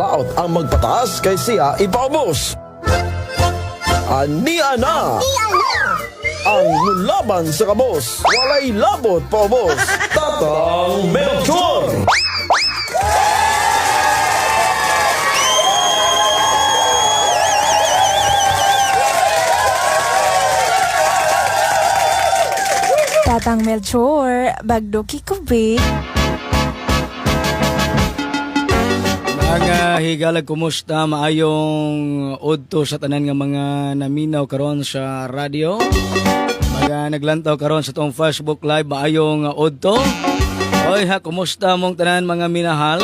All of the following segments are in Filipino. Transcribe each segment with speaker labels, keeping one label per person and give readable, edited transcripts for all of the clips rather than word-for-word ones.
Speaker 1: Malaot ang magpataas kay siya ipaubos. Ania na ang mulaban sa kabos. Walay labot paubos. Tatang Melchor.
Speaker 2: Tatang Melchor, bagdoki ko be.
Speaker 3: Mga higalag, kumusta? Maayong udto sa tanan nga mga naminaw karon sa radyo. Mga naglantaw karon sa tong Facebook Live, maayong udto. Oy ha, kumusta mong tanan mga minahal?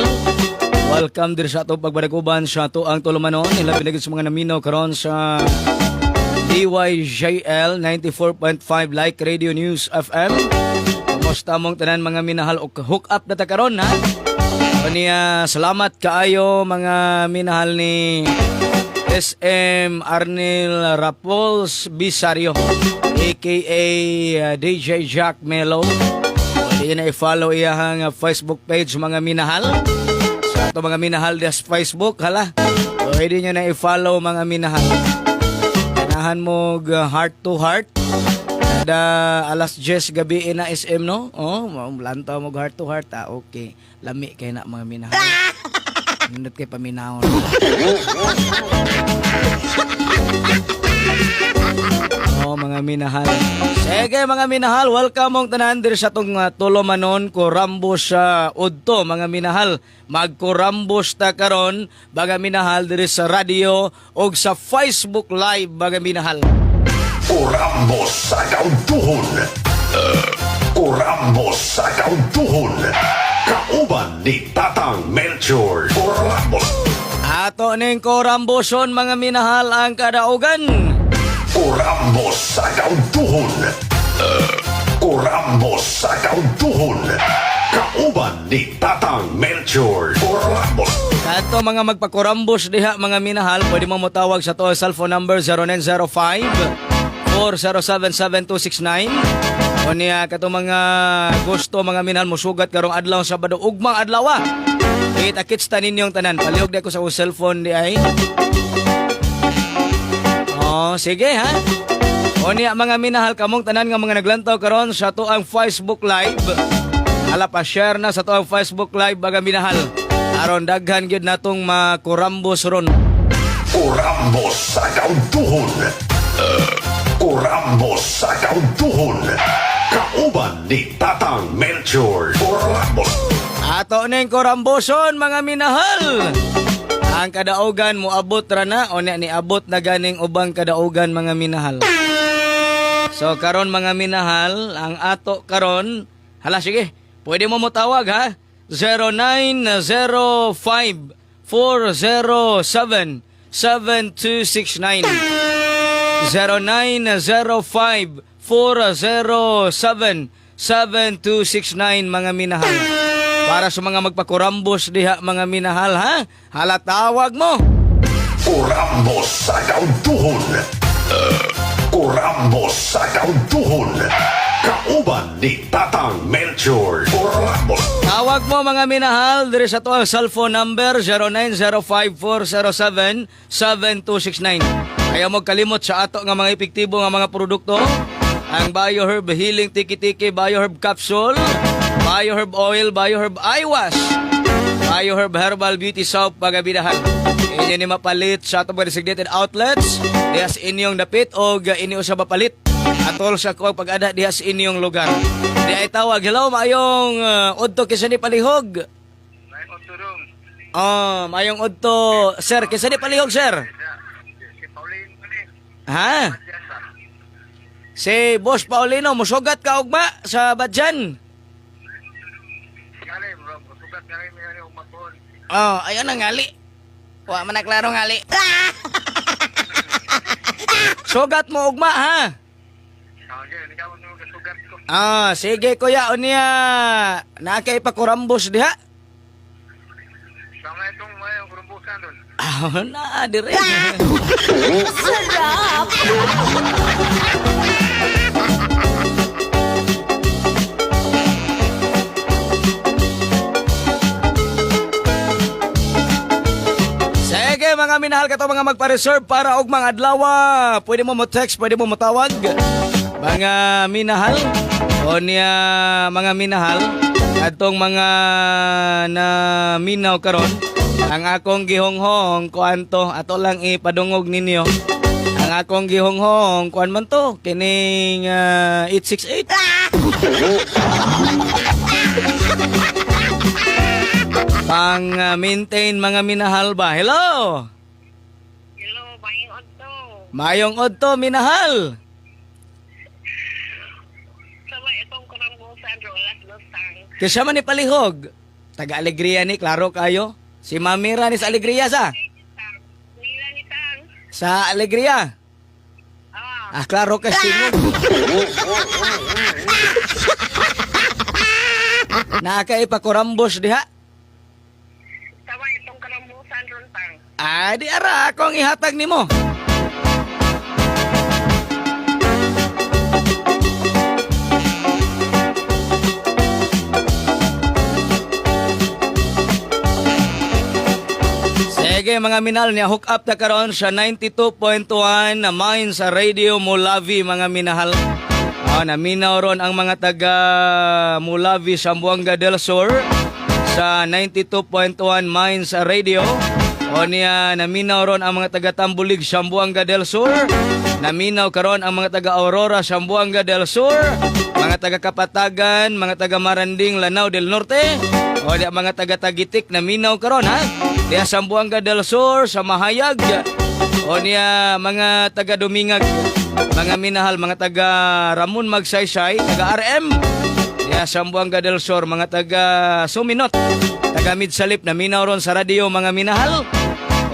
Speaker 3: Welcome dir sa atong pagbadakuban sa ato ang tulumanon. Ilabi lagi sa mga naminaw karon sa DYJL 94.5 Like Radio News FM. Kumusta mong tanan mga minahal? Hook up na ta karon ha. Kaniya, salamat kaayo mga minahal ni SM Arnil Rapols Bisario aka DJ Jack Melo. Pwede na i-follow iyahang Facebook page mga minahal. Sa ito mga minahal des Facebook, hala. Pwede nyo na i-follow mga minahal. Ganahan mo heart to heart. Kada alas 10 gabi na SM no? Oh, lantaw mo heart to heart okay. Lami kay na mga minahal. Nindot kay paminahon. Oh, mga minahal. Sige mga minahal, welcome mong tanan diri sa tong tulomanon ko Rambos sa udto mga minahal. Magkurambos ta karon mga minahal diri sa radio og sa Facebook Live mga minahal.
Speaker 4: Kurambos sa kauntuhon. Kurambos sa kauntuhon. Kauban ni Tatang Melchor. Kurambos.
Speaker 3: Ato ning kuramboson mga minahal ang kadaugan.
Speaker 4: Kurambos sa kauntuhon. Kurambos sa kauntuhon. Kauban ni Tatang Melchor. Kurambos.
Speaker 3: Kato mga magpakurambos diha mga minahal, pwede mo motawag sa to cellphone number 0905 407-7269. O niya kato mga gusto mga minahal mo sugat karong adlaw Sabado ugmang adlaw. Kita-kits tanin yung tanan. Palihog di ako sa cellphone di ay. Oh, sige ha. O niya mga minahal kamong tanan nga mga naglantaw karon sa to ang Facebook Live. Hala pa share na sa to ang Facebook Live mga minahal. Aron daghan gyud natong makurambos ron.
Speaker 4: Kurambos sa kauntuhon. Kurambos sa kauntuhon. Kauban ni Tatang Melchor. Kurambos.
Speaker 3: Ato ning kuramboson mga minahal. Ang kadaugan mo abot ra na o ni abot na ganing ubang kadaugan mga minahal. So karon mga minahal, ang ato karon, hala sige, pwede mo motawag ha. 0905-407-7269 0905-407-7269 mga minahal. Para sa mga magpakurambos diha mga minahal ha. Hala tawag mo.
Speaker 4: Kurambos sa kauntuhon. Kurambos sa kauntuhon. Kauban ni Tatang Melchor. Kurambos.
Speaker 3: Tawag mo mga minahal diri sa tuwang cellphone number 0905-407-7269. Ayaw mo kalimot sa ato nga mga epektibo nga mga produkto. Ang BioHerb Healing Tiki-Tiki BioHerb Capsule, BioHerb Oil, BioHerb Eye Wash, BioHerb Herbal Beauty Soap pagabidahan. Inyo ni mapalit sa ato mga designated outlets. Diyas inyong dapit o inyo sa mapalit. Atol sa kuwag pag-ada diyas inyong lugar. Di ay tawag. Hello, mayong udto kisa ni palihog.
Speaker 5: Mayong udto dong.
Speaker 3: Mayong udto. Sir, kisa ni palihog, sir?
Speaker 5: Si Pauline ni.
Speaker 3: Ha? Si Boss Paulino, musugat ka ugma sa Badjan.
Speaker 5: Ngali, bro. Sugat ngali may umapon.
Speaker 3: Ayun ang ngali. Wa man naklaro ngali. Sugat mo ugma, ha?
Speaker 5: Okay, hindi ka mo sugat ko.
Speaker 3: Sige kuya, unya. Nakay pakurambos diha.
Speaker 5: Sama itong mayong kurumbusan doon.
Speaker 3: Na, dire.
Speaker 2: Sarap!
Speaker 3: mga minahal kato mga magpa-reserve para og mga adlaw. Pwede mo mo-text, pwede mo matawag. Mga minahal o niya mga minahal atong mga na minaw karon. Ang akong gihonghong kuan to ato lang ipadungog ninyo. Ang akong gihonghong kuan man to kining 868. Pang maintain mga minahal ba? Hello.
Speaker 5: Hello, Bayang Otto.
Speaker 3: Mayong odto minahal.
Speaker 5: Sabay itong karambusan, Rolas Losang.
Speaker 3: Kisya man ni palihog. Taga Alegria ni klaro kayo. Si Mamira ni sa Alegria sa.
Speaker 5: Nila ni Tang.
Speaker 3: Sa Alegria. Klaro ka singog. Nakaipakurambos diha.
Speaker 5: Sabay itong karambusan, Rontang.
Speaker 3: Di ara akong ihatag nimo. Sige mga minal niya, hook up na karon sa 92.1 na main sa Radio Mulavi mga minahal. Naminaw ron ang mga taga Mulavi, Zamboanga del Sur sa 92.1 main sa radio. Niya naminaw ron ang mga taga Tambulig, Zamboanga del Sur. Naminaw karon ang mga taga Aurora, Zamboanga del Sur. Mga taga Kapatagan, mga taga Maranding, Lanao del Norte. Di mga taga Tagitik naminaw karon ha. Diya Zamboanga del Sur, sa Mahayag. Niya mga taga Dumingag, mga minahal, mga taga Ramon Magsaysay, taga RM. Diya Zamboanga del Sur, mga taga Suminot, taga Midsalip naminaw ron sa radio mga minahal.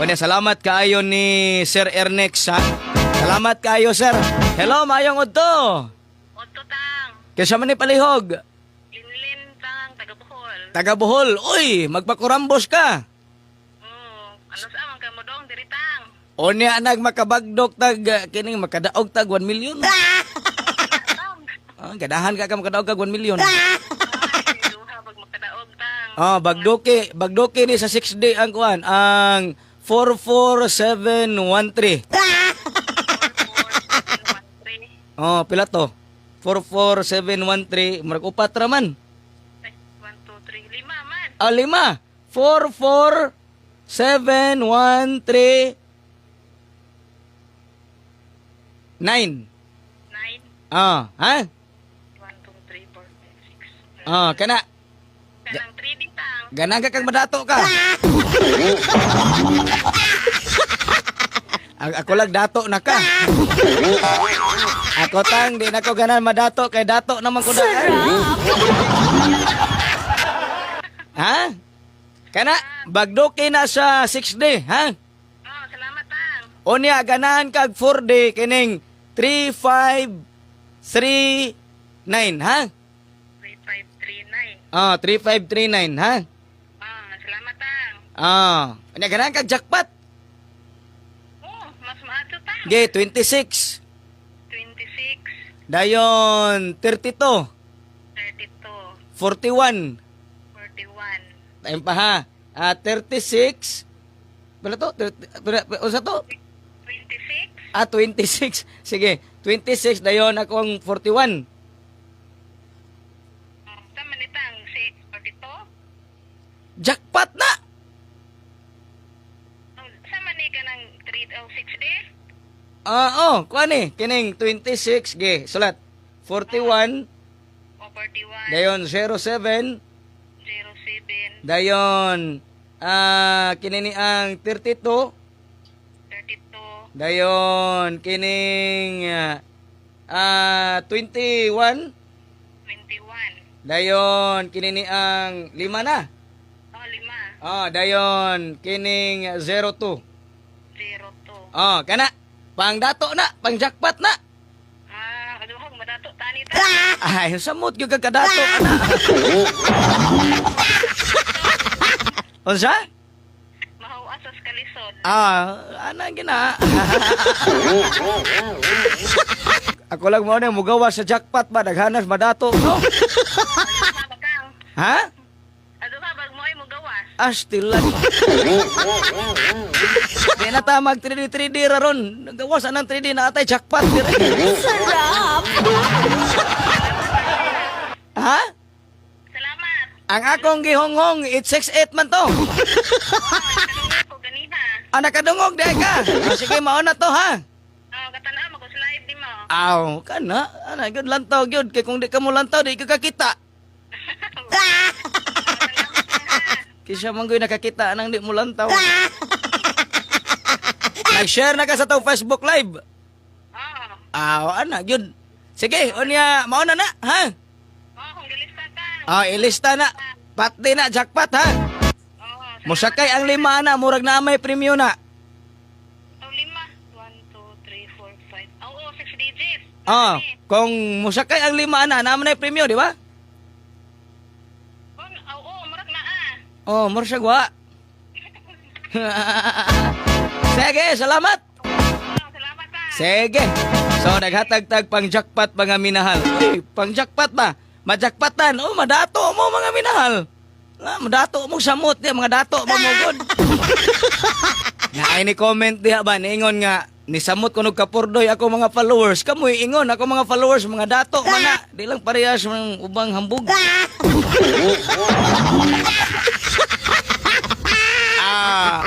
Speaker 3: Niya salamat kaayo ni Sir Ernex ha. Salamat kaayo sir. Hello, mayong udto.
Speaker 5: Otto Tang.
Speaker 3: Kesa man ni palihog.
Speaker 5: Linlin Tang, taga Bohol.
Speaker 3: Taga Bohol. Uy, magpakurambos ka.
Speaker 5: Ano sa amang kamodong, diri Tang.
Speaker 3: Niya makabagdok tag kining makadaog tag 1 million. Gadahan ka makadaog tag 1 million.
Speaker 5: Duha, pag makadaog, Tang.
Speaker 3: Bagdoki ni sa 6 day ang kuan, ang 44713. Pila to? 44713, murag upat ra man.
Speaker 5: 1, 2, 3, 5 man.
Speaker 3: 5. 44713 9.
Speaker 5: 9.
Speaker 3: Ha?
Speaker 5: 1, 2, 3, 4, 5, 6.
Speaker 3: Kana.
Speaker 5: Kanang 3 din, Tang.
Speaker 3: Ganaga kang madato ka. Ako lang dato na ka. Ako tang di na ko ganan madato kay dato naman ko daan. Ha? Kana bagdoki na sa 6 day, ha?
Speaker 5: Salamat, Tang.
Speaker 3: Unya ganahan kag 4 day kining 3539, ha?
Speaker 5: 3539.
Speaker 3: 3539, ha?
Speaker 5: Salamat, Tang.
Speaker 3: Unya ganahan kag jackpot.
Speaker 5: Mas maato, Tang.
Speaker 3: Ge 26.
Speaker 5: 26,
Speaker 3: Dayon 32.
Speaker 5: 32,
Speaker 3: 41.
Speaker 5: 41,
Speaker 3: Tayo pa ha. 36. Wala to? Usa to?
Speaker 5: 26.
Speaker 3: 26. Sige. 26. Dayon akong 41.
Speaker 5: Sama ni Tang, si 42.
Speaker 3: Jackpot na!
Speaker 5: Sama ni ka ng 6 day.
Speaker 3: Kuha ni. Kining 26. Ge. Sulat. 41.
Speaker 5: O 41,
Speaker 3: Dayon 07.
Speaker 5: 07,
Speaker 3: Dayon. Kinini ang 32.
Speaker 5: 32,
Speaker 3: Dayon. Kining 21.
Speaker 5: 21.
Speaker 3: Dayon. Kinini ang 5 na.
Speaker 5: 5,
Speaker 3: Dayon. Kining 02.
Speaker 5: 02.
Speaker 3: Kana. Pang dato na. Pang jackpot na.
Speaker 5: Aduhang madato tani, Tang.
Speaker 3: Ay, samot yung kagadato, ana. Unsa?
Speaker 5: Mahaw asas kalisod.
Speaker 3: Ana gina. Ako lang mo na mugawa sa jackpot ba, naghanas madato, no?
Speaker 5: Aduha ba, Kang?
Speaker 3: Ha?
Speaker 5: Aduha bag mo ay mo gawas.
Speaker 3: Astilan. Di na ta mag 3D raron. Nagawas ng 3D na atay jackpot.
Speaker 2: Sarap!
Speaker 3: Ha?
Speaker 5: Salamat.
Speaker 3: Ang akong gihonghong, 868 man to.
Speaker 5: Tanungin ko ganina.
Speaker 3: Nakadungog dahil ka. Sige, mauna to ha.
Speaker 5: Katanaw, mag-slide di mo.
Speaker 3: Aw, kana. Good lantaw, good. Kaya kung di ka mo lantaw, di ka kakita. Kisya manggoy nakakita nang di mo lantaw. Nag-share na ka sa to Facebook Live.
Speaker 5: Oo.
Speaker 3: Good. Sige, unya, mauna na, ha?
Speaker 5: Kung gilista ka.
Speaker 3: Ilista na. Pati na, jackpot, ha?
Speaker 5: Oo.
Speaker 3: Musakay ang 5 na, murag na may premyo na.
Speaker 5: 5. 1, 2, 3, 4, 5. Oo, 6 digits.
Speaker 3: Kung musakay ang 5 na, naman na yung premyo, di ba?
Speaker 5: Oo, murag na
Speaker 3: Mura siya gwa. Sige, salamat.
Speaker 5: Salamat ka.
Speaker 3: Sige. So, naghatag-tag pang jackpot mga minahal. Uy, pang jackpot ba? Majakpatan. Madato mo mga minahal. Madato mo samot diya, mga dato mo good. Na ni comment diha ba, niingon nga, ni samot ko nagkapurdoy ako mga followers. Kamoy ingon, ako mga followers, mga dato man na. Di lang parehas ng ubang hambog.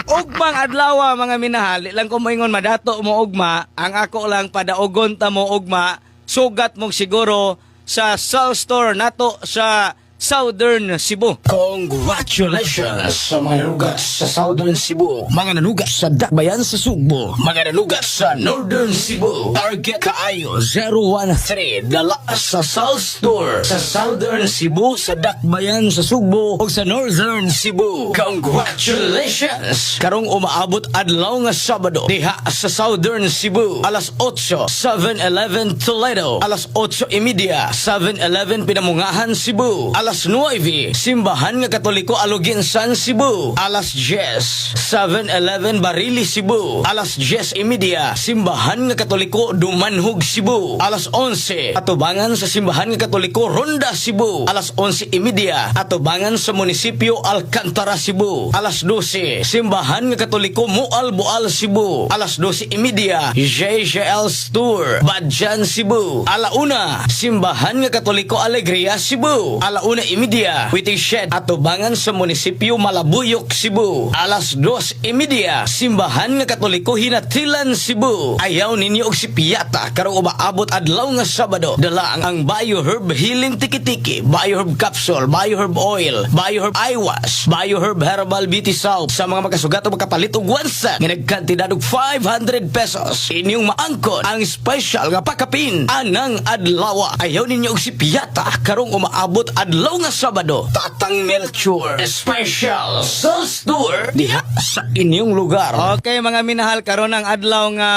Speaker 3: Ugmang adlaw mga minahal, ilang ko moingon madato mo ugma, ang ako lang padaogon ta mo ugma, sugat mong siguro sa South Store nato sa Southern Cebu.
Speaker 1: Congratulations sa mga nanugas sa Southern Cebu, mga nanugas sa Dakbayan sa Sugbo, mga nanugas sa Northern Cebu. Target kaayo 013 dala sa South Store sa Southern Cebu, sa Dakbayan sa Sugbo o sa Northern Cebu. Congratulations! Karong umaabot adlaw nga Sabado diha sa Southern Cebu, alas 8 7-Eleven Toledo, alas 8:30 7-Eleven Pinamungahan Cebu, alas 9 Simbahan nga Katoliko Aluginsan Cebu, alas 10 7-Eleven Barili Cebu, alas 10:30 Simbahan nga Katoliko Dumanhog Cebu, alas 11 atubangan sa Simbahan nga Katoliko Ronda Cebu, alas 11:30 atubangan sa Munisipyo Alcantara Cebu, alas 12 Simbahan nga Katoliko Mual Bual Cebu, alas 12:30 JJL Store Badjan Cebu, alauna Simbahan nga Katoliko Alegria Cebu, alauna imidya Waiting Shed atubangan sa Munisipyo Malabuyok Cebu, alas 2:30 Simbahan nga Katoliko Hinatilan Cebu. Ayaw ninyo og si Piyata karong umaabot adlaw nga Sabado, dala ang Bioherb Healing Tiki-Tiki, Bioherb Capsule, Bioherb Oil, Bioherb Eyewash, Bioherb Herbal Beauty Salve sa mga makasugat o makapalit og wansa nga nagkantidad og 500 pesos. Inyong maangkon ang special nga pakapin anang adlaw. Ayaw ninyo og si Piyata karong umaabot adlaw nga Sabado, Tatang Melchor special sa store diha sa inyong lugar.
Speaker 3: Okay mga minahal, karon ang adlaw nga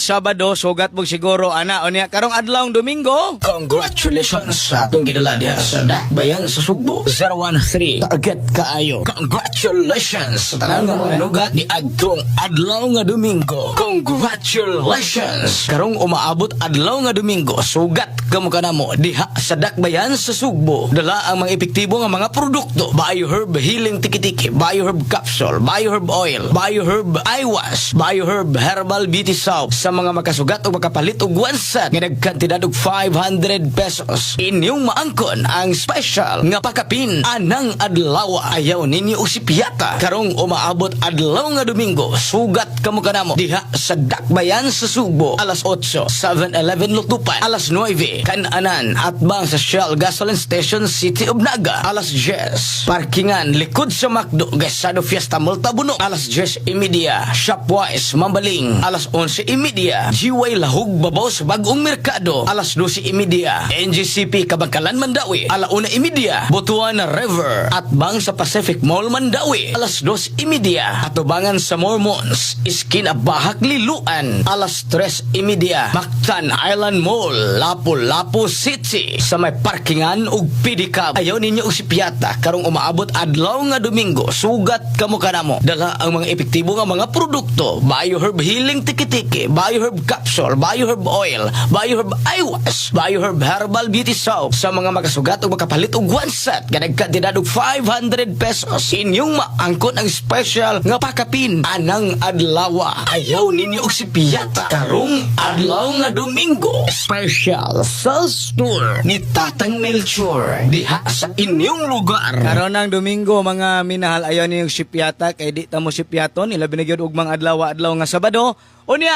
Speaker 3: Sabado, sugat mo siguro ana unya karong adlaw Domingo.
Speaker 1: Congratulations sa atong gidala diha sa Dakbayan sa Sugbo 013 target kaayo. Congratulations sa tanang mga lugat ni adtong adlaw nga Domingo. Congratulations karong umaabot adlaw nga Domingo, sugat kamo kanamo diha sa Dakbayan sa Sugbo, dala ang mga epektibo nga mga produkto: Bioherb Healing Tiki-Tiki, Bioherb Capsule, Bioherb Oil, Bioherb Eyewash, Bioherb Herbal Beauty Salve sa mga makasugat o makapalit og wansa nga nagkantidad og 500 pesos. Inyong maangkon ang special nga pakapin anang adlaw. Ayaw ninyo og si Piyata karong umaabot adlaw nga Domingo, sugat kamo kanamo diha sa Dakbayan sa Sugbo, alas 8 7-Eleven Lutupan, alas 9 Kananan at bang sa Shell Gasoline Station City of Naga, alas 10 parkingan likod sa McDo Gasado Fiesta Multabuno, alas 10:30 Shopwise Mambaling, alas 11:30 G-Way Lahog Babaw sa Bagong Merkado, alas 12:30 NGCP Kabangkalan Mandawi, alauna 1:30 Butuan River at bang sa Pacific Mall Mandawi, alas 2:30 atubangan sa Mormons Iskina Bahak Liluan, alas 3:30 Mactan Island Mall Lapu-Lapu City sa may parkingan ug PD ka. Ayaw ninyo og si piyata karong umaabot adlaw nga Domingo. Sugat kamo kanamo. Dala ang mga epektibo nga mga produkto. BioHerb Healing Tiki-Tiki, BioHerb Capsule, BioHerb Oil, BioHerb Eye Wash, BioHerb Herbal Beauty Soap sa mga makasugat o makapalit og one set nga nagkantidad og 500 pesos. Inyong maangkon ang special nga pakapin anang adlaw. Ayaw ninyo og si piyata karong adlaw nga Domingo. Special sa store ni Tatang Melchor diha sa inyong lugar.
Speaker 3: Karon ng Domingo mga minahal, ayaw niyong sipyata kay di ta mo sipyaton ilabi na gyud og mga adlaw nga Sabado. Unya,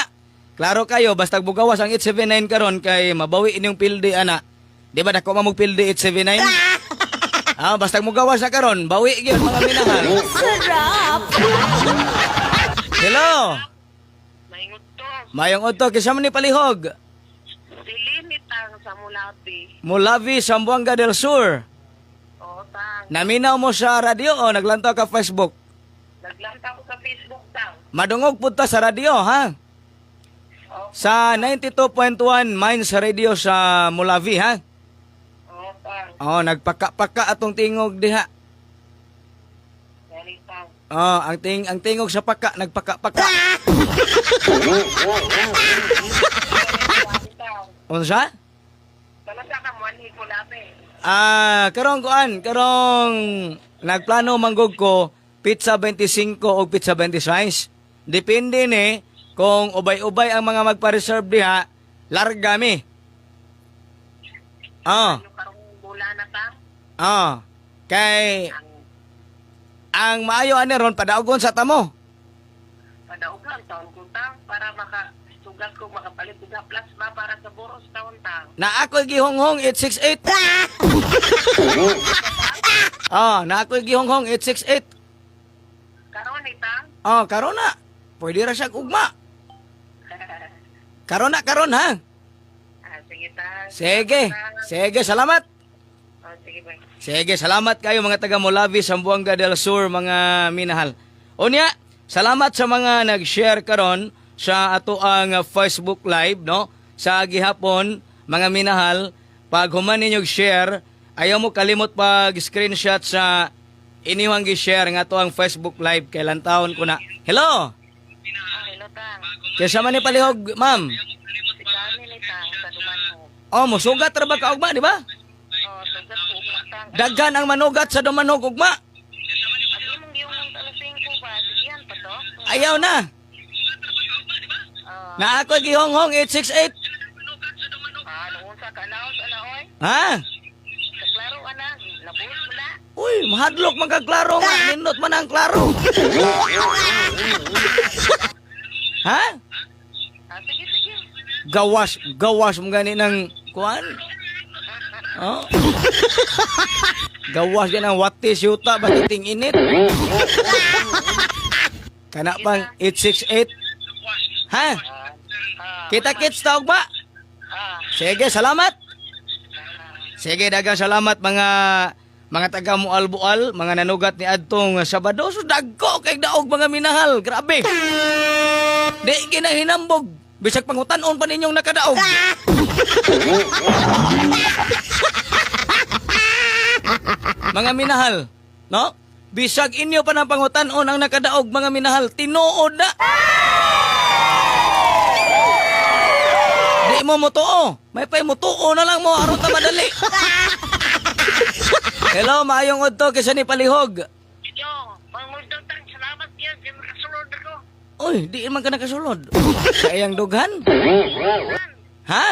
Speaker 3: klaro kayo basta bugawas ang 879 karon kay mabawi inyong pildi ana. Di ba dako mamog pildi 879? Basta mugawas na karon, bawi gyud mga minahal.
Speaker 2: Sarap!
Speaker 3: Hello.
Speaker 5: Maingot to.
Speaker 3: Mayong udto kisa man ni palihog.
Speaker 5: Dilimit ang sa Mulabi.
Speaker 3: Mulavi, Zamboanga del Sur.
Speaker 5: Oo, tang.
Speaker 3: Naminaw mo sa radyo o naglantaw ka Facebook?
Speaker 5: Naglanta ko sa Facebook, tang.
Speaker 3: Madungog punta sa radyo, ha?
Speaker 5: Oo,
Speaker 3: Sa 92.1 Minds Radio sa Mulavi, ha?
Speaker 5: oo, tang.
Speaker 3: Oh, nagpaka-paka atong tingog diha.
Speaker 5: Dali, tang.
Speaker 3: Oh, ang tingog sa paka nagpaka-paka. Unsa?
Speaker 5: Talasa ka mo, hindi ko labi.
Speaker 3: Karong nagplano manggog ko pizza 25 o pizza 26. Depende ni kung ubay-ubay ang mga magpa-reserve diha, larga mi.
Speaker 5: Ano karong bula na, tang?
Speaker 3: Kay
Speaker 5: Ang
Speaker 3: ang maayo ani ron padaogon sa tamo.
Speaker 5: padaugan, taon ko, tang. Para makasugat ko, makapalit ko na plasma para sa boros taon, tang.
Speaker 3: Na ako'y gihonghong 868. Na ako'y gihonghong 868.
Speaker 5: Karon ni, tang.
Speaker 3: Karon na. Pwede ra siya ugma. Karon ha.
Speaker 5: Sige, tang.
Speaker 3: Sige, salamat.
Speaker 5: Sige, bye.
Speaker 3: Sige, salamat kayo mga taga Mulavi, Zamboanga del Sur, mga minahal. Unya, salamat sa mga nag-share karon sa ato ang Facebook Live, no? Sa gihapon, mga minahal, pag human ninyong share, ayaw mo kalimot pag-screenshot sa inyong gi-share nga ato ang Facebook Live. Kailan taon ko na. Hello!
Speaker 5: Hello, tang.
Speaker 3: Kaya man ni palihog, ma'am.
Speaker 5: Si Kami ni, tang, sa duman mo.
Speaker 3: Musugat ra ba ka ugma, di ba?
Speaker 5: Sugat ko, tang.
Speaker 3: Daghan ang manugat sa dumanog ugma.
Speaker 5: At imong giyong talasing ko ba? Sigihan pa to?
Speaker 3: Ayaw na. Na ako gihonghong 868.
Speaker 5: Noon sa ka-announce, oy?
Speaker 3: Ha?
Speaker 5: Sa klaro, labos mo na.
Speaker 3: Uy, mahadlok magkaklaro nga. Nindot man ang klaro. Ha?
Speaker 5: Sige.
Speaker 3: Gawas mo gani ng kuan? Gawas yan ang watis yuta, batiting init. Kana pang 868. Ha? Kita-kits tawag ba? Sige, salamat. Sige, dagang salamat mga taga Mualbual, mga nanugat ni adtong Sabado. So dagko kay daog mga minahal. Grabe. Di ginahinambog. Bisag pangutan-on pa ninyong nakadaog. Mga minahal, no? Bisag inyo pa ng pangutan-on ang nakadaog, mga minahal. Tinuod na. Di mo mutuo. May pa'y mutuo na lang mo. Aron ta madali. Hello, maayong udto kisa ni palihog.
Speaker 5: Yo, mangudto, tang. Salamat yan. Di makasulod ako.
Speaker 3: Uy, di man ka nakasulod. Sa iyang dughan? Ha?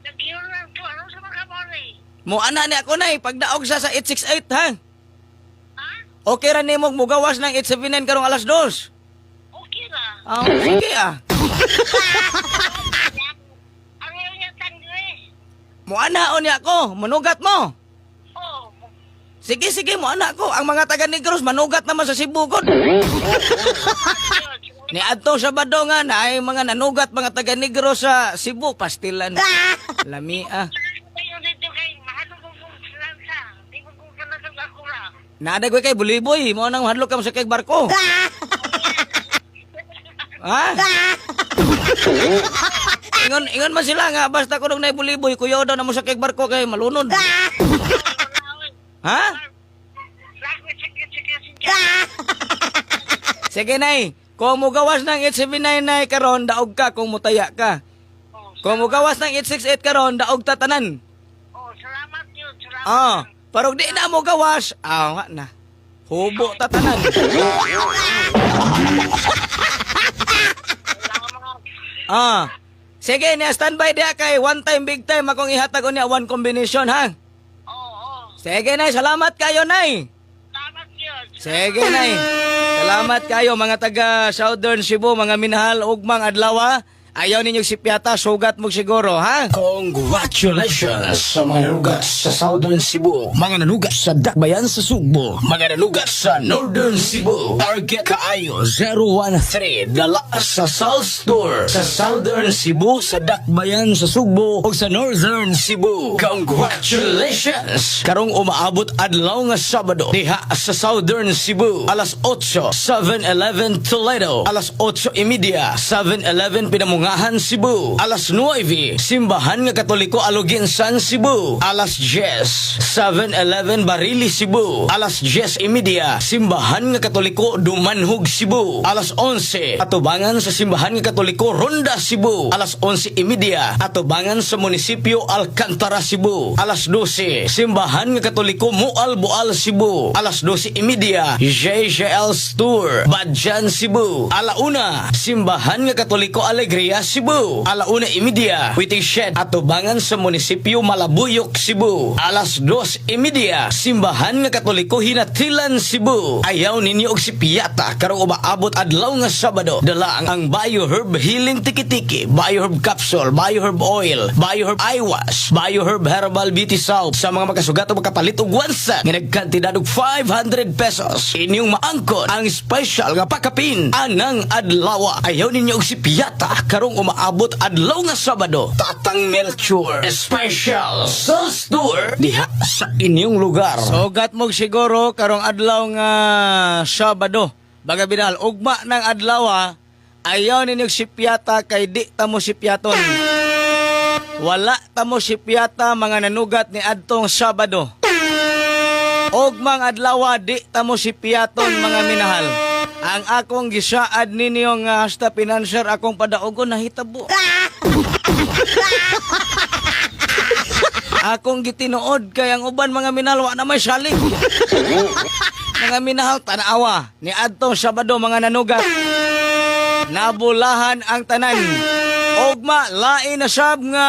Speaker 5: Nag-iyon lang to. Ano sa mga mori?
Speaker 3: Mo ana ni ako na pagdaog sa 868 ha.
Speaker 5: Ha?
Speaker 3: Okay ra nimo mugawas ng 879 karong alas 2.
Speaker 5: Okay na.
Speaker 3: Sige
Speaker 5: Ang iyong yung tangwe.
Speaker 3: Mo ana ni ako, manugat mo.
Speaker 5: Oh,
Speaker 3: Sige, mo ana ko. Ang mga taga Negros manugat naman sa Cebu gud. Ni adto sa Bado nga na ay mga nanugat mga taga Negros sa Cebu pastilan. Lami
Speaker 5: kayo dito kay mahalo kong lansa. Di ko kung kanasag ako lang.
Speaker 3: Naadagway kay buliboy, mo nang hadlok ka mo sa kay barko. Ha? Ingon man sila nga basta kunog na buliboy kuyo daw na mo sa kay barko kay malunod. Ha?
Speaker 5: Sige.
Speaker 3: Sige, nay. Kung mo gawas ng 879, nay, karon, daog ka kung mutaya ka. Kung mo gawas ng 868 karon, daog tatanan.
Speaker 5: Salamat yun. Salamat.
Speaker 3: Ah, pero di na mo gawas. Nga na. Hubo tatanan. Sige, niya standby diya kay one time, big time. Akong ihatag ko niya one combination, ha? Sige, nay. Salamat kayo, nay.
Speaker 5: Salamat yun.
Speaker 3: Sige, nay. Salamat kayo, mga taga Southern Cebu, mga minahal, ugmang adlaw. Ayaw ninyong sipyata, sugat mo siguro, ha?
Speaker 1: Congratulations sa mga nanugat sa Southern Cebu, mga nanugat sa Dakbayan sa Sugbo, mga nanugat sa Northern Cebu. Target kaayo 013 dala sa Salt Store sa Southern Cebu, sa Dakbayan sa Sugbo o sa Northern Cebu. Congratulations! Karong umaabot adlaw nga Sabado diha sa Southern Cebu, alas 8, 7-Eleven Toledo, alas 8:30, 7-Eleven Pinamungahan Cebu, alas 9, Simbahan nga Katoliko Aloginsan Cebu, alas 10, 7-Eleven Barili Cebu, alas 10:30, Simbahan nga Katoliko Dumanhog Cebu, alas 11, atubangan sa Simbahan nga Katoliko Ronda Cebu, alas 11:30, atubangan sa Munisipyo Alcantara Cebu, alas 12, Simbahan nga Katoliko Mual Boal Cebu, alas 12:30, JJL Tour Badjan Cebu, alauna, Simbahan nga Katoliko Alegria Cebu, alauna imidya, Waiting Shed atubangan sa Munisipyo Malabuyok Cebu, alas 2:30, Simbahan nga Katoliko Hinatilan Cebu. Ayaw ninyo og sipiyata karong umaabot adlaw nga Sabado, dala ang Bioherb Healing Tiki-Tiki, Bioherb Capsule, Bioherb Oil, Bioherb Eye Wash, Bioherb Herbal Beauty Soap sa mga makasugat o makapalit og wansa nga nagkantidad og 500 pesos. Inyong maangkon ang special nga pakapin anang adlaw. Ayaw ninyo og sipiyata karong umaabot adlaw nga Sabado. Tatang Melchor Special sa store diha sa inyong lugar.
Speaker 3: Sugat mo siguro karong adlaw nga Sabado. Baga binal, ugma ng adlaw, ayaw ninyong sipyata kay di tamo sipyaton. Wala tamo sipyata mga nanugat ni adtong Sabado. Ugmang adlaw di tamo sipyaton mga minahal. Ang akong gisaad ninyo nga hasta financier akong padaogon nahitabo. Akong gitinuod kay ang uban mga minahal wa na may salig. Mga minahal tanawa ni adtong Sabado mga nanugat. Nabulahan ang tanan. Ogma lain na sab nga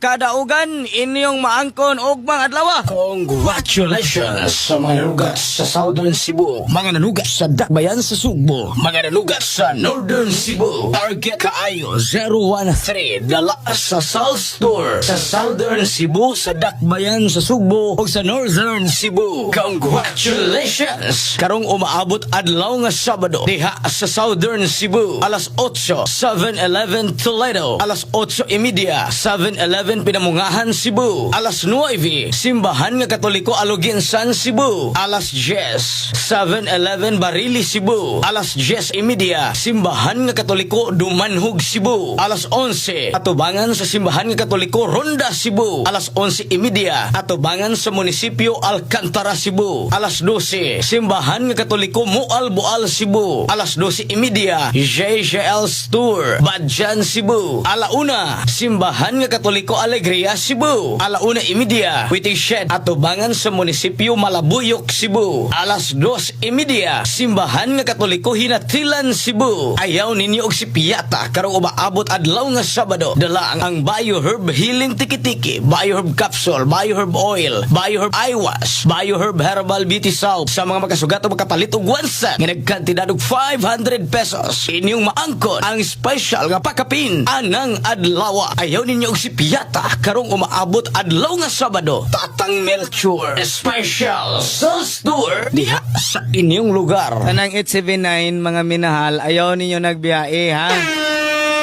Speaker 3: kadaugan inyong maangkon ogmang adlaw.
Speaker 1: Congratulations sa mga nanugat sa Southern Cebu, mga nanugat sa Dakbayan sa Sugbo, mga nanugat sa Northern Cebu. Target kaayo 013 dala sa Salt Store sa Southern Cebu, sa Dakbayan sa Sugbo o sa Northern Cebu. Congratulations! Karong umaabot adlaw nga Sabado diha sa Southern Cebu, alas 8, 7-Eleven Toledo, alas 8:30, 7-Eleven Pinamungahan Cebu, alas 9, Simbahan nga Katoliko Aloginsan Cebu, alas 10, 7-Eleven Barili Cebu, alas 10:30, Simbahan nga Katoliko Dumanhog Cebu, alas 11, atubangan sa Simbahan nga Katoliko Ronda Cebu, alas 11:30, atubangan sa Munisipyo Alcantara Cebu, alas 12, Simbahan nga Katoliko Mual Boal Cebu, alas 12:30, JJL Tour Badjan Cebu, alauna, Simbahan nga Katoliko Alegria Cebu, alauna imidya, Waiting Shed atubangan sa Munisipyo Malabuyok Cebu, alas 2:30, Simbahan nga Katoliko Hinatilan Cebu. Ayaw ninyo og sipiyata karong umaabot adlaw nga Sabado, dala ang Bioherb Healing Tiki-Tiki, Bioherb Capsule, Bioherb Oil, Bioherb Eye Wash, Bioherb Herbal Beauty Soap sa mga makasugat o makapalit og wansa nga nagkantidad og 500 pesos. Inyong maangkon ang special nga pakapin anang adlaw. Ayaw ninyo og sipiyata karong umaabot adlaw nga Sabado. Tatang Melchor Special sa store diha sa inyong lugar.
Speaker 3: Tanang 879 mga minahal, ayaw ninyo nagbiyahe, ha?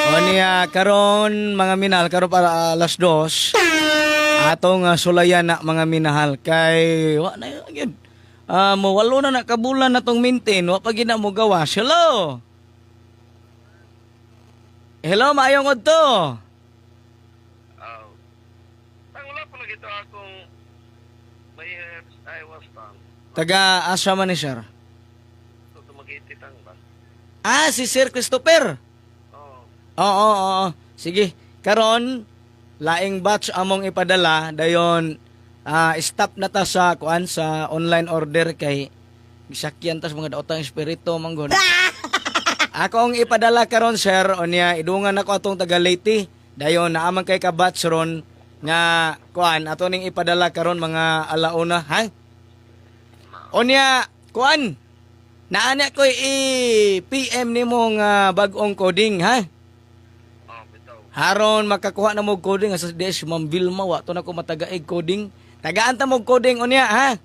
Speaker 3: O niya karon mga minahal karon para alas 2. Atong sulayan na mga minahal kay wa na yun. Mawalo na kabulan na tong maintain, wa pa gina mo gawas. Hello. Hello, maayong udto.
Speaker 5: Ang wala po na gito akong May I was found.
Speaker 3: Taga asa man ni sir?
Speaker 5: So, tumagititang ba?
Speaker 3: Ah, si Sir Christopher.
Speaker 5: Oo.
Speaker 3: Oo. Sige. Karon laing batch among ipadala dayon stop na ta sa kuan sa online order kay gisakyan tas mga daotang espiritu manggon. Ako ang ipadala karon sir unya idungan ako atong taga Leyte dayon naamang kay ka batch ron nga kuan ato ning ipadala karon mga alauna ha. Unya kuan naana ko i-PM nimo nga bag-ong coding ha.
Speaker 5: Oh, bitaw.
Speaker 3: Haron makakuha na mo coding sa DS Ma'am Vilma wa to na ko matagaig coding. Tagaan ta mo coding unya ha.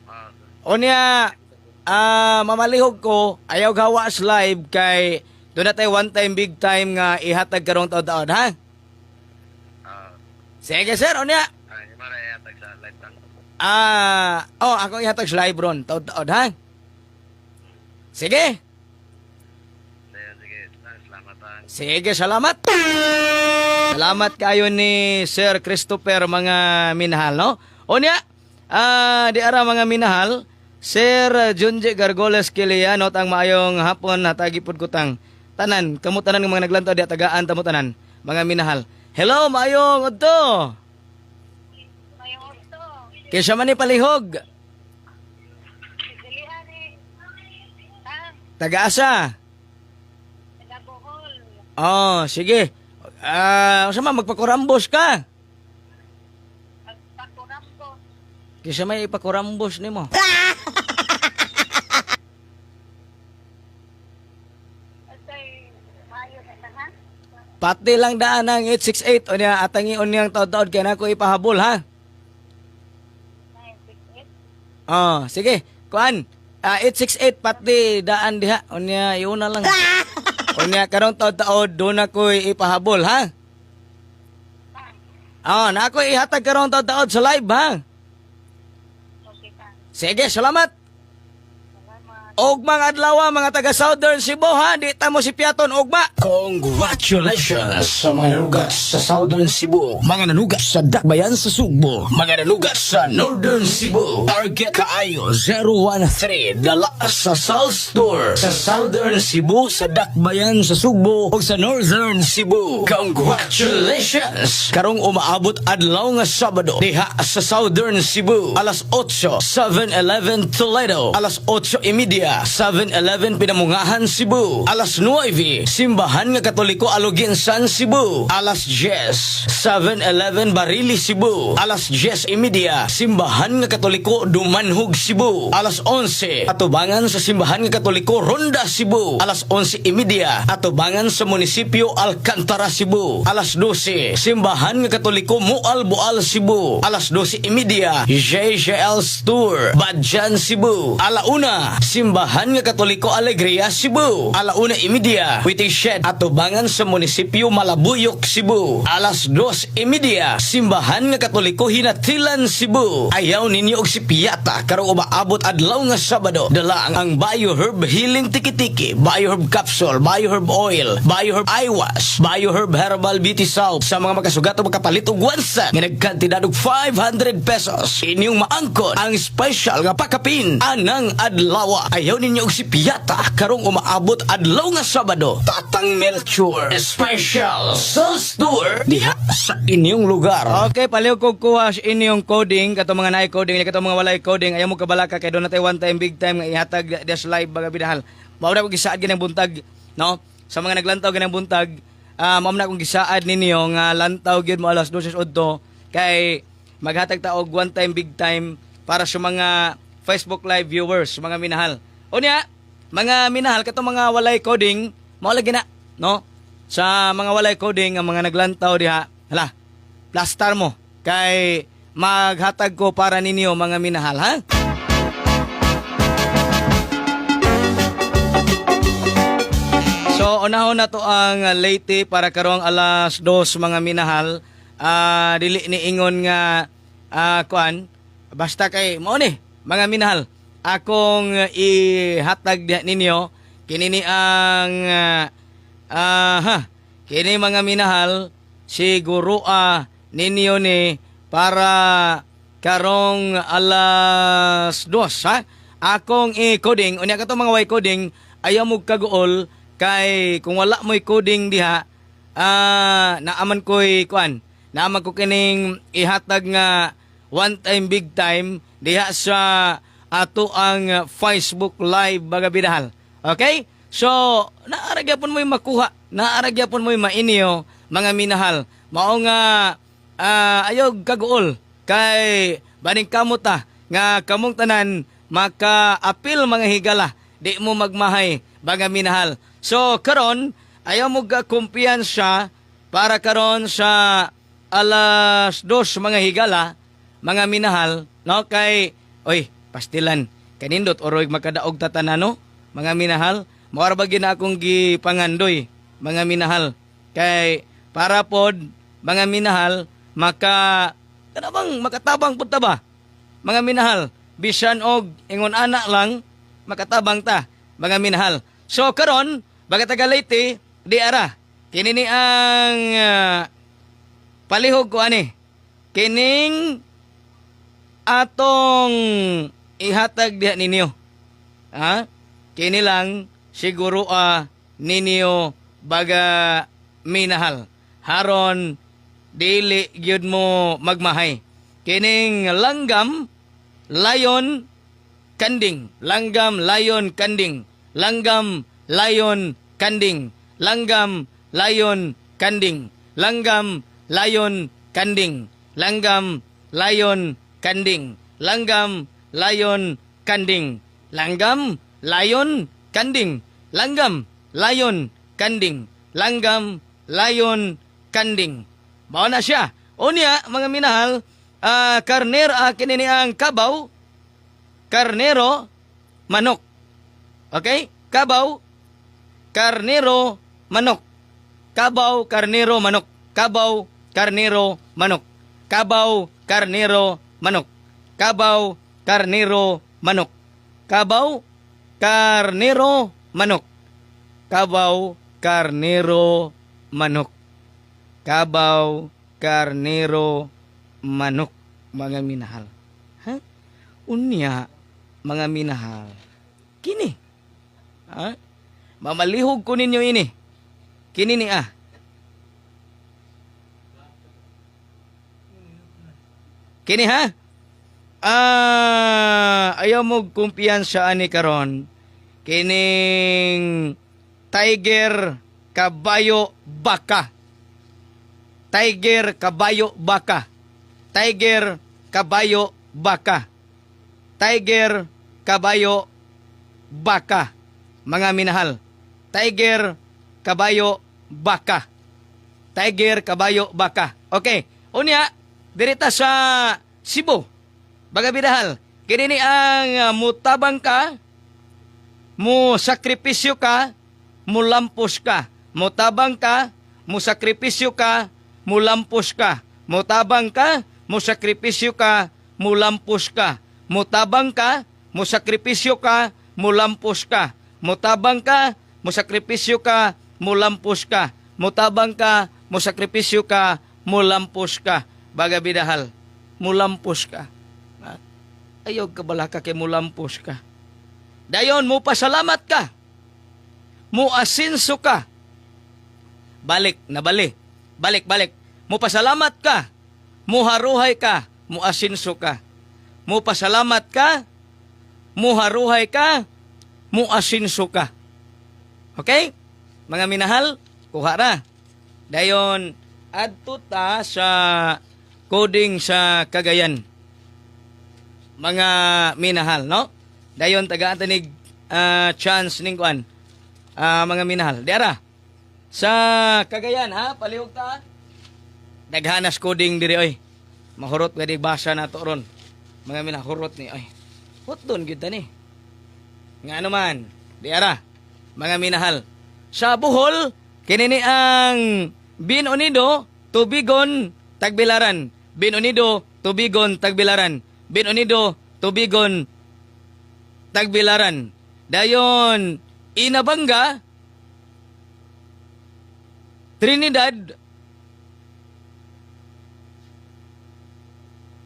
Speaker 5: Ah,
Speaker 3: Unya mamalihog ko ayaw gawa as live kay do na tay one time big time nga ihatag karong taon-taon ha. Sige sir unya.
Speaker 5: ay, maray atag sa live lang.
Speaker 3: Ako ihatag sa live ron taon-taon ha. Sige.
Speaker 5: Sige, salamat ha.
Speaker 3: Sige, salamat. Salamat kayo ni Sir Christopher mga minahal, no? Unya, di ara mga minahal, Sir Junji Gargoles Kiliano ang maayong hapon hatagipod kutang. Tanan, kamo tanan ng mga naglantaw di tagaan tamo tanan, mga minahal. Hello, maayong udto.
Speaker 2: Mayong orto.
Speaker 3: Kaysa man ni palihog.
Speaker 2: Dilihan eh. Ha?
Speaker 3: Taga-asa.
Speaker 2: Nagabuhol.
Speaker 3: Oh, sige. Sama magpakurambos ka.
Speaker 2: Pagpakurambo.
Speaker 3: Kaysa may ipakurambos nimo.
Speaker 2: Asay, mayo na na ha?
Speaker 3: Pati lang daan ang 868 o niya atangi unyang taod-taod kaya na ko ipahabol ha.
Speaker 2: 968.
Speaker 3: Sige. Kuan. 868 pati daan diha. O niya yun na lang. O niya karong taod-taod doon ako ipahabol ha. Na ako ihatag karong taod-taod sa live ha.
Speaker 2: Okay pa.
Speaker 3: Sige, salamat.
Speaker 2: Salamat.
Speaker 3: Og mga adlaw mga taga Southern Cebu ha. Di ta mo si Piaton ugma.
Speaker 1: Congratulations sa mga nanugat sa Southern Cebu, mga nanugat sa Dakbayan sa Sugbo, mga nanugat sa Northern Cebu. Target kaayo 013 dala sa South Store sa Southern Cebu, sa Dakbayan sa Sugbo ug sa Northern Cebu. Congratulations! Karong umaabot adlaw nga Sabado diha sa Southern Cebu. Alas 8, 7-Eleven Toledo. Alas 8:30, 7-Eleven Pinamungahan Cebu. Alas 9, Simbahan nga Katoliko Alugin San Cebu. Alas 10, 7-Eleven Barili Cebu. Alas 10:30, Simbahan nga Katoliko Dumanhog Cebu. Alas 11, atubangan sa Simbahan nga Katoliko Ronda Cebu. Alas 11:30, atubangan sa Munisipyo Alcantara Cebu. Alas 12, Simbahan nga Katoliko Mual Boal Cebu. Alas 12:30, JJL Tour Badjan Cebu. Alauna, Simbahan nga Katoliko Alegria Cebu. Alauna imidya, Witished atubangan sa Munisipyo Malabuyok Cebu. Alas 2:30, Simbahan nga Katoliko Hinatilan Cebu. Ayaw ninyo og si Piata karong umaabot adlaw nga Sabado. Dala ang Bioherb Healing Tiki-Tiki, Bioherb Capsule, Bioherb Oil, Bioherb Eye Wash, Bioherb Herbal Beauty Soap sa mga makasugat o makapalit og wansa nga nagkantidad og 500 pesos. Inyong maangkon ang special nga pakapin anang adlaw. Ayaw ninyo og si Piata karong umaabot adlaw nga Sabado. Tatang Melchor Special Sales Tour diha sa inyong lugar.
Speaker 3: Okay, palihog ko kuha sa inyong coding, kato mga naay coding, kato mga walay coding, ayaw mo kabalaka kay doon natin one time, big time, nga ihatag des live baga binahal. Mauna kong gisaad ganang buntag, no? Sa mga naglantaw ganang buntag, mauna kong gisaad ninyo nga lantaw gyud mo alas 12 udto kay maghatag ta og one time, big time para sa mga Facebook live viewers, mga minahal. Unya, mga minahal, kato mga walay coding, maulagi na, no? Sa mga walay coding, ang mga naglantaw diha, hala, plastar mo kay maghatag ko para ninyo mga minahal ha. So unahon na to ang Leyte para karong alas 2 mga minahal. Dili ni ingon nga kuan basta kay mao ni mga minahal. Akong ihatag ninyo kini ang kini mga minahal siguro ninyo ni para karong alas 2 ha. Akong i-coding, unya ka to mga way coding, ayaw mo kaguol kay kung wala mo'y coding diha, naaman ko'y kuan, naaman ko kining ihatag nga one time big time diha sa ato ang Facebook Live baga bidahal. Okay? So, naaragyapon mo'y makuha, naaragyapon mo'y mainyo mga minahal. Mao nga ayog kaguol kay baning kamuta nga kamong tanan maka-apil mga higala, di mo magmahay baga minahal. So karon ayaw mo kumpiyansa para karon sa alas 2 mga higala mga minahal, no, kay oy pastilan kanindot oroy makadaog tatanano mga minahal, mao ba gina akong gipangandoy mga minahal, kay para pod mga minahal kanabang makatabang pud ta ba mga minahal, bisan og ingon ana lang makatabang ta mga minahal. So karon baga Tagalaytay di ara kini ni ang palihog ko ani kining atong ihatag diha ninyo. Ha? Kini lang siguro ninyo baga minahal. Haron dili gyud mo magmahay. Kining langgam layon kanding, langgam layon kanding, langgam layon kanding, langgam layon kanding, langgam layon kanding, langgam layon kanding, langgam layon kanding, langgam layon kanding, langgam layon kanding, langgam layon kanding. Mao na siya. Unya mga minahal, karnero kini ang kabaw, karnero, manok. Okay? Kabaw, karnero, manok. Kabaw, karnero, manok. Kabaw, karnero, manok. Kabaw, karnero, manok. Kabaw, karnero, manok. Kabaw, karnero, manok. Kabaw, karnero, manok. Kabaw, karnero, manok, mga minahal. Ha? Unya, mga minahal. Kini. Ha? Mamalihog ko ninyo ini. Kini ni Kini ha? Ayaw mo kumpiyansa ani karon. Kining tiger, kabayo, baka. Tiger, kabayo, baka. Tiger, kabayo, baka. Tiger, kabayo, baka. Mga minahal. Tiger, kabayo, baka. Tiger, kabayo, baka. Okay. Unya, dirita sa Cebu. Baga bidahal. Kini ni ang mutabang ka, mu sakripisyo ka, mulampos ka. Mutabang ka, mu sakripisyo ka, mulampos ka. Mutabang ka, mu sakripisyo ka, mulampos ka. Mutabang ka, mu sakripisyo ka, mulampos ka. Mutabang ka, mu sakripisyo ka, mulampos ka. Mutabang ka, mu sakripisyo ka, mulampos ka. Baga bidahal, mulampos ka. Ayaw ka bala ka kay mulampos ka. Dayon mo pasalamat ka. Mo asinso ka. Balik, nabali. Balik. Mo pasalamat ka. Mo haruhay ka. Mo asinso ka. Mo pasalamat ka. Mo haruhay ka. Mo asinso ka. Okay? Mga minahal, kuha ra. Dayon, adto ta sa coding sa Cagayan. Mga minahal, no? Dayon tagaan tanig chance ning kuan. Mga minahal. Diara. Sa Cagayan ha, palihog ta. Daghanas coding diri oy. Mahurot gadi basa nato ron. Mga minahal hurot ni oy. Hotdon gyud ta ni. Nga naman, diara. Mga minahal. Sa Bohol, kini ni ang Binunido, Tubigon, Tagbilaran. Binunido, Tubigon, Tagbilaran. Binunido, Tubigon, Tagbilaran. Dayon, Inabanga, Trinidad,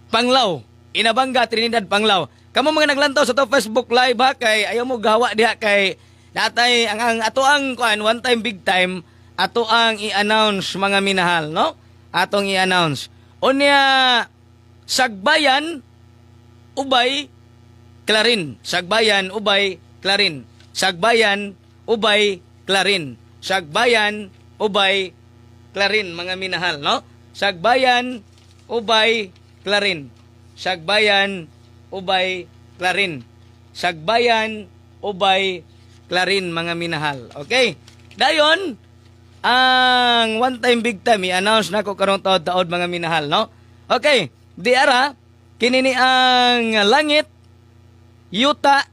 Speaker 3: Panglao. Inabanga, Trinidad, Panglao. Kamo mga naglantaw sa to Facebook Live ha, kay ayaw mo gawa diha kay natay ang ato ang kuan one time big time ato ang i-announce mga minahal, no? Atong i-announce. Unya Sagbayan ubay Clarin. Sagbayan ubay Clarin. Sagbayan ubay Clarin. Sagbayan ubay Clarin mga minahal, no? Sagbayan ubay Clarin. Sagbayan ubay Clarin. Sagbayan ubay Clarin mga minahal. Okay? Dayon ang one time big time i-announce na ko karong taod mga minahal, no? Okay, di ara kinini ang langit yuta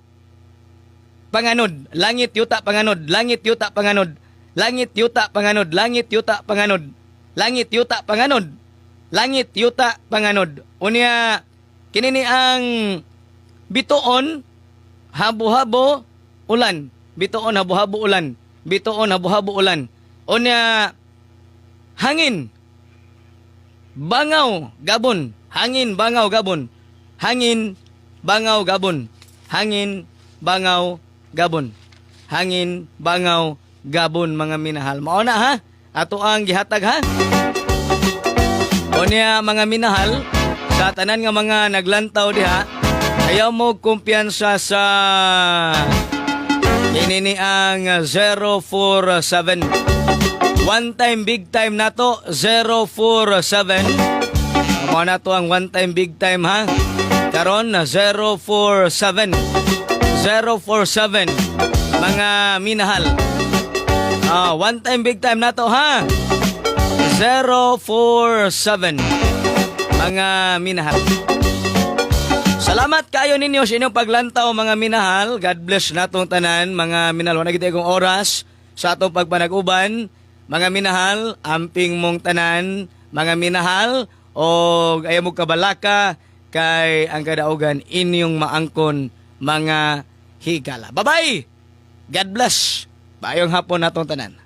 Speaker 3: panganod, langit yuta panganod, langit yuta panganod, langit yuta panganod, langit yuta panganod, langit yuta panganod, langit yuta panganod. Unya kinini ang bituon habo-habo ulan, bituon habo-habo ulan, bituon habo-habo ulan. Unya hangin bangaw gabon, hangin bangaw gabon, hangin bangaw gabon, hangin bangaw gabon, hangin bangaw gabon mga minahal. Mao na ha, ato ang gihatag ha. Unya mga minahal, sa tanan nga mga naglantaw diha, ayaw mo kumpiyansa sa inini ang 047. One time big time na to 047. Amo na to ang one time big time ha. Karon na 047. 047 mga minahal. One time big time na to ha. 047 mga minahal. Salamat kayo ninyo sa inyong paglantaw mga minahal. God bless natong tanan mga minahal. Wala kita kong oras sa atong pagpanag-uban. Mga minahal, amping mong tanan, mga minahal, o ayaw mo kabalaka kay ang kadaugan inyong maangkon mga higala. Bye-bye! God bless! Bayong hapon natong tanan.